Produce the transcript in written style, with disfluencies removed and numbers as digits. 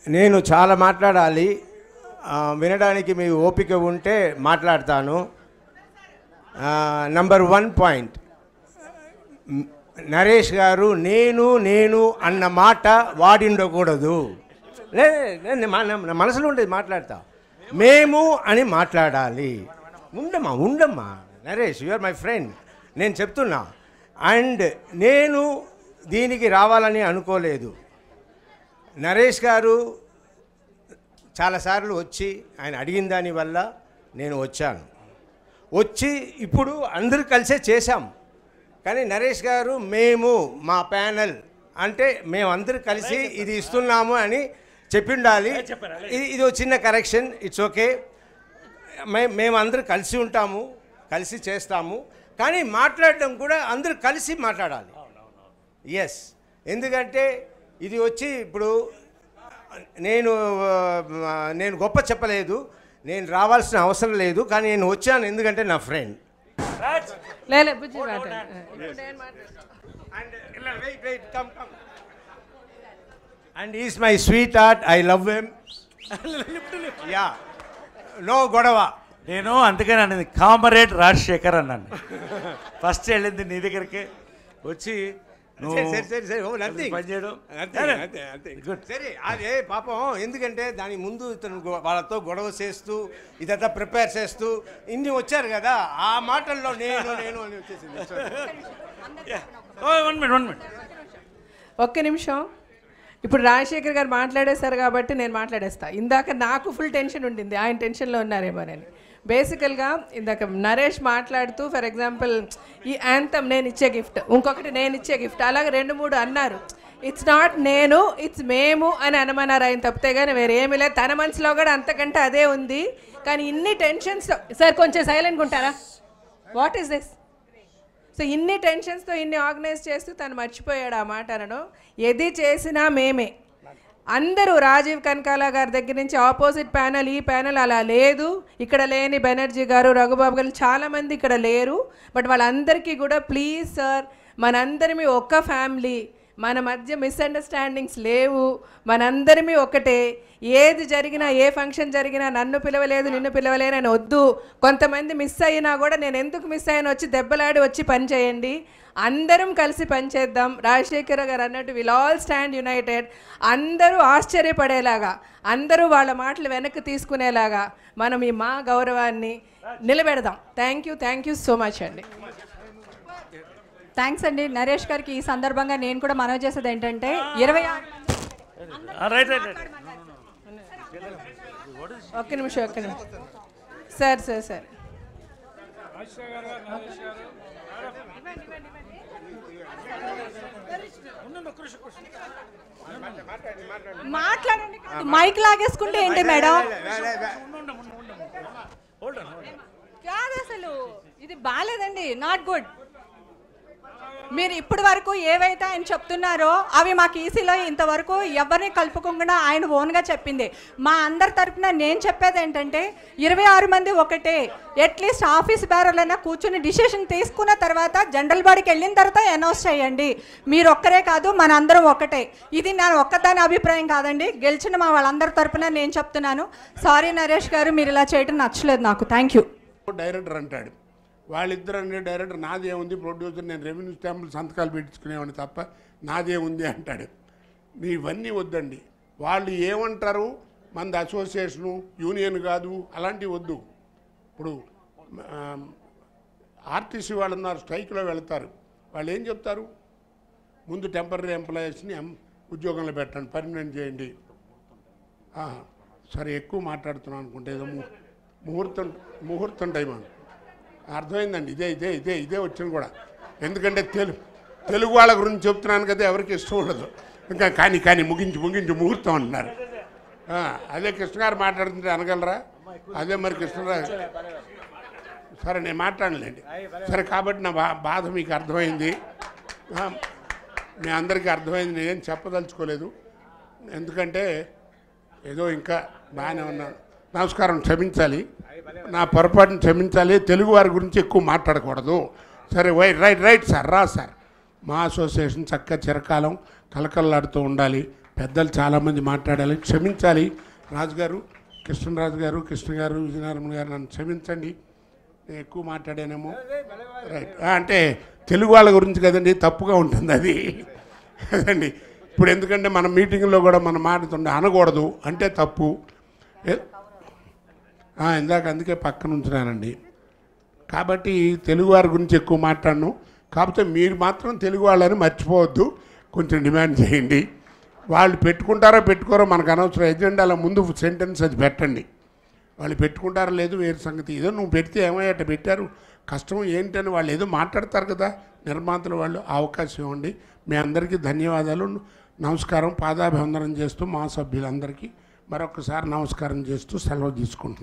నేను చాలా మాట్లాడాలి, వినడానికి మీ ఓపిక ఉంటే మాట్లాడతాను. నంబర్ 1 పాయింట్, నరేష్ గారు నేను అన్న మాట వాడిండకూడదు. నా మనసులో ఉండేది మాట్లాడతా. మేము అని మాట్లాడాలి. ఉండమ్మా Naresh, you are my friend, నేను చెప్తున్నా. అండ్ నేను దీనికి రావాలని అనుకోలేదు. నరేష్ గారు చాలాసార్లు వచ్చి ఆయన అడిగిన దానివల్ల నేను వచ్చి ఇప్పుడు అందరూ కలిసే చేశాం. కానీ నరేష్ గారు మేము మా ప్యానెల్ అంటే మేమందరూ కలిసి ఇది ఇస్తున్నాము అని చెప్పిండాలి. ఇది ఒక చిన్న కరెక్షన్, ఇట్స్ ఓకే. మేమందరూ కలిసి ఉంటాము, కలిసి చేస్తాము. కానీ మాట్లాడడం కూడా అందరూ కలిసి మాట్లాడాలి. ఎస్, ఎందుకంటే ఇది వచ్చి ఇప్పుడు నేను గొప్ప చెప్పలేదు, నేను రావాల్సిన అవసరం లేదు. కానీ నేను వచ్చాను ఎందుకంటే నా friend. And is my sweetheart, I love him. Yeah, no గొడవ. నేను అందుకని అన్నది కామరేడ్ రాజశేఖర్ అన్నాను. ఫస్ట్ వెళ్ళింది నీ దగ్గరికి వచ్చి సరే. అదే పాపం, ఎందుకంటే దాని ముందు ఇతను వాళ్ళతో గొడవ చేస్తూ ఇదంతా ప్రిపేర్ చేస్తూ ఇన్ని వచ్చారు కదా, ఆ మాటల్లో నేను అని వచ్చేసింది. ఒక్క నిమిషం. ఇప్పుడు రాజశేఖర్ గారు మాట్లాడేశారు కాబట్టి నేను మాట్లాడేస్తా. ఇందాక నాకు ఫుల్ టెన్షన్ ఉండింది, ఆయన టెన్షన్లో ఉన్నారేమోనని. బేసికల్గా ఇందాక నరేష్ మాట్లాడుతూ ఫర్ ఎగ్జాంపుల్ ఈ యాంథమ్ నేను ఇచ్చే గిఫ్ట్, ఇంకొకటి నేను ఇచ్చే గిఫ్ట్, అలాగే 2-3 అన్నారు. ఇట్స్ నాట్ నేను, ఇట్స్ మేము అని అనమన్నారు ఆయన, తప్పితే కానీ వేరే ఏమీ లేదు. తన మనసులో కూడా అంతకంటే అదే ఉంది. కానీ ఇన్ని టెన్షన్స్, సార్ కొంచెం సైలెంట్గా ఉంటారా, వాట్ ఈస్ దిస్? సో ఇన్ని టెన్షన్స్తో ఇన్ని ఆర్గనైజ్ చేస్తూ తను మర్చిపోయాడు ఆ మాట అనడం. ఏది చేసినా మేమే అందరూ, రాజీవ్ కనకాల గారి దగ్గర నుంచి ఆపోజిట్ ప్యానల్, ఈ ప్యానల్ అలా లేదు. ఇక్కడ లేని బెనర్జీ గారు, రఘుబాబు గారు చాలామంది ఇక్కడ లేరు. బట్ వాళ్ళందరికీ కూడా ప్లీజ్ సార్, మనందరిమీ ఒక్క ఫ్యామిలీ, మన మధ్య మిస్అండర్స్టాండింగ్స్ లేవు, మనందరిమీ ఒకటే. ఏది జరిగినా, ఏ ఫంక్షన్ జరిగినా నన్ను పిలవలేదు, నిన్ను పిలవలేను అని వద్దు. కొంతమంది మిస్ అయినా కూడా నేను ఎందుకు మిస్ అయ్యాను వచ్చి దెబ్బలాడి వచ్చి పని చేయండి. అందరం కలిసి పనిచేద్దాం. రాజశేఖర్ గారు అన్నట్టు విల్ ఆల్ స్టాండ్ యునైటెడ్. అందరూ ఆశ్చర్యపడేలాగా, అందరూ వాళ్ళ మాటలు వెనక్కి తీసుకునేలాగా మనం ఈ మా గౌరవాన్ని నిలబెడదాం. థ్యాంక్ యూ సో మచ్ అండి. థ్యాంక్స్ అండి నరేష్ గారికి. ఈ సందర్భంగా నేను కూడా మనవి చేసేది ఏంటంటే 26 ఒక్క నిమిషం సార్ మాట్లాడండి. మైక్ లాగేసుకుంటే ఏంటి మేడం? కాదు, అసలు ఇది బాగాలేదండి, నాట్ గుడ్. మీరు ఇప్పటి వరకు ఏవైతే ఆయన చెప్తున్నారో అవి మాకు ఈసీలో ఇంతవరకు ఎవరిని కలుపుకుండా ఆయన ఓన్గా చెప్పింది. మా అందరి తరఫున నేను చెప్పేది ఏంటంటే 26 మంది ఒకటే. అట్లీస్ట్ ఆఫీస్ బేరర్లైనా కూర్చుని డిసిషన్ తీసుకున్న తర్వాత జనరల్ బాడీకి వెళ్ళిన తర్వాత అనౌన్స్ చేయండి. మీరు ఒక్కరే కాదు, మన అందరం ఒకటే. ఇది నా ఒక్కదాని అభిప్రాయం కాదండి, గెలిచిన మా వాళ్ళందరి తరఫున నేను చెప్తున్నాను. సారీ నరేష్ గారు, మీరు ఇలా చేయడం నచ్చలేదు నాకు. Thank you. డైరెక్టర్ అంటాడు, వాళ్ళిద్దరు అనే డైరెక్టర్ నాదేముంది, ప్రొడ్యూసర్ నేను రెవెన్యూ స్టాంపులు సంతకాలు పెట్టించుకునేవాడిని తప్ప నాదేముంది అంటాడు. ఇవన్నీ వద్దండి. వాళ్ళు ఏమంటారు, మనది అసోసియేషను, యూనియన్ కాదు, అలాంటివి వద్దు. ఇప్పుడు ఆర్టీసీ వాళ్ళు ఉన్నారు, స్ట్రైక్లో వెళ్తారు. వాళ్ళు ఏం చెప్తారు, ముందు టెంపరీ ఎంప్లాయీస్ని ఉద్యోగంలో పెట్టండి, పర్మనెంట్ చేయండి. సరే, ఎక్కువ మాట్లాడుతున్నాను అనుకుంటే ఏదో ముహూర్తం టైం అని అర్థమైందండి. ఇదే వచ్చింది కూడా. ఎందుకంటే తెలుగు వాళ్ళ గురించి చెప్తున్నాను కదా, ఎవరికి ఇష్టం ఉండదు. ఇంకా కానీ ముగించి ముహూర్తం అంటున్నారు. అదే కృష్ణ గారు మాట్లాడుతుంటే అనగలరా? అదే మరి కృష్ణరాజు. సరే, నేను మాట్లాడలేండి. సరే, కాబట్టి నా బాధ మీకు అర్థమైంది, మీ అందరికీ అర్థమైంది. నేనేం చెప్పదలుచుకోలేదు, ఎందుకంటే ఏదో ఇంకా బాగానే ఉన్నాను. నమస్కారం, క్షమించాలి, నా పొరపాటును క్షమించాలి. తెలుగు వారి గురించి ఎక్కువ మాట్లాడకూడదు. సరే, రైట్ సార్, రా సార్. మా అసోసియేషన్ చక్కగా చిరకాలం కలకల్లాడుతూ ఉండాలి. పెద్దలు చాలామంది మాట్లాడాలి, క్షమించాలి. రాజుగారు, కృష్ణరాజు గారు, కృష్ణ గారు, విజయనారాయణ గారు నన్ను క్షమించండి, నేను ఎక్కువ మాట్లాడానేమో. రైట్, అంటే తెలుగు వాళ్ళ గురించి కదండి, తప్పుగా ఉంటుంది అది కదండి. ఇప్పుడు ఎందుకంటే మన మీటింగ్లో కూడా మనం మాట్లాడుతుండే అనకూడదు అంటే తప్పు. ఇందాక అందుకే పక్కన ఉంచున్నానండి. కాబట్టి తెలుగు వారి గురించి ఎక్కువ మాట్లాడను. కాకపోతే మీరు మాత్రం తెలుగు వాళ్ళని మర్చిపోవద్దు, కొంచెం డిమాండ్ చేయండి. వాళ్ళు పెట్టుకుంటారో పెట్టుకోరో మనకు అనవసరం. ఎజెండాల ముందు సెంటెన్స్ అది పెట్టండి. వాళ్ళు పెట్టుకుంటారో లేదు వేరే సంగతి. ఏదో నువ్వు పెడితే ఏమయ్యట పెట్టారు, కష్టం ఏంటని వాళ్ళు ఏదో మాట్లాడతారు కదా నిర్మాతలు, వాళ్ళు అవకాశం ఇవ్వండి. మీ అందరికీ ధన్యవాదాలు, నమస్కారం. పాదాభివందనం చేస్తూ మా సభ్యులందరికీ మరొకసారి నమస్కారం చేస్తూ సెలవు తీసుకుంటున్నాను.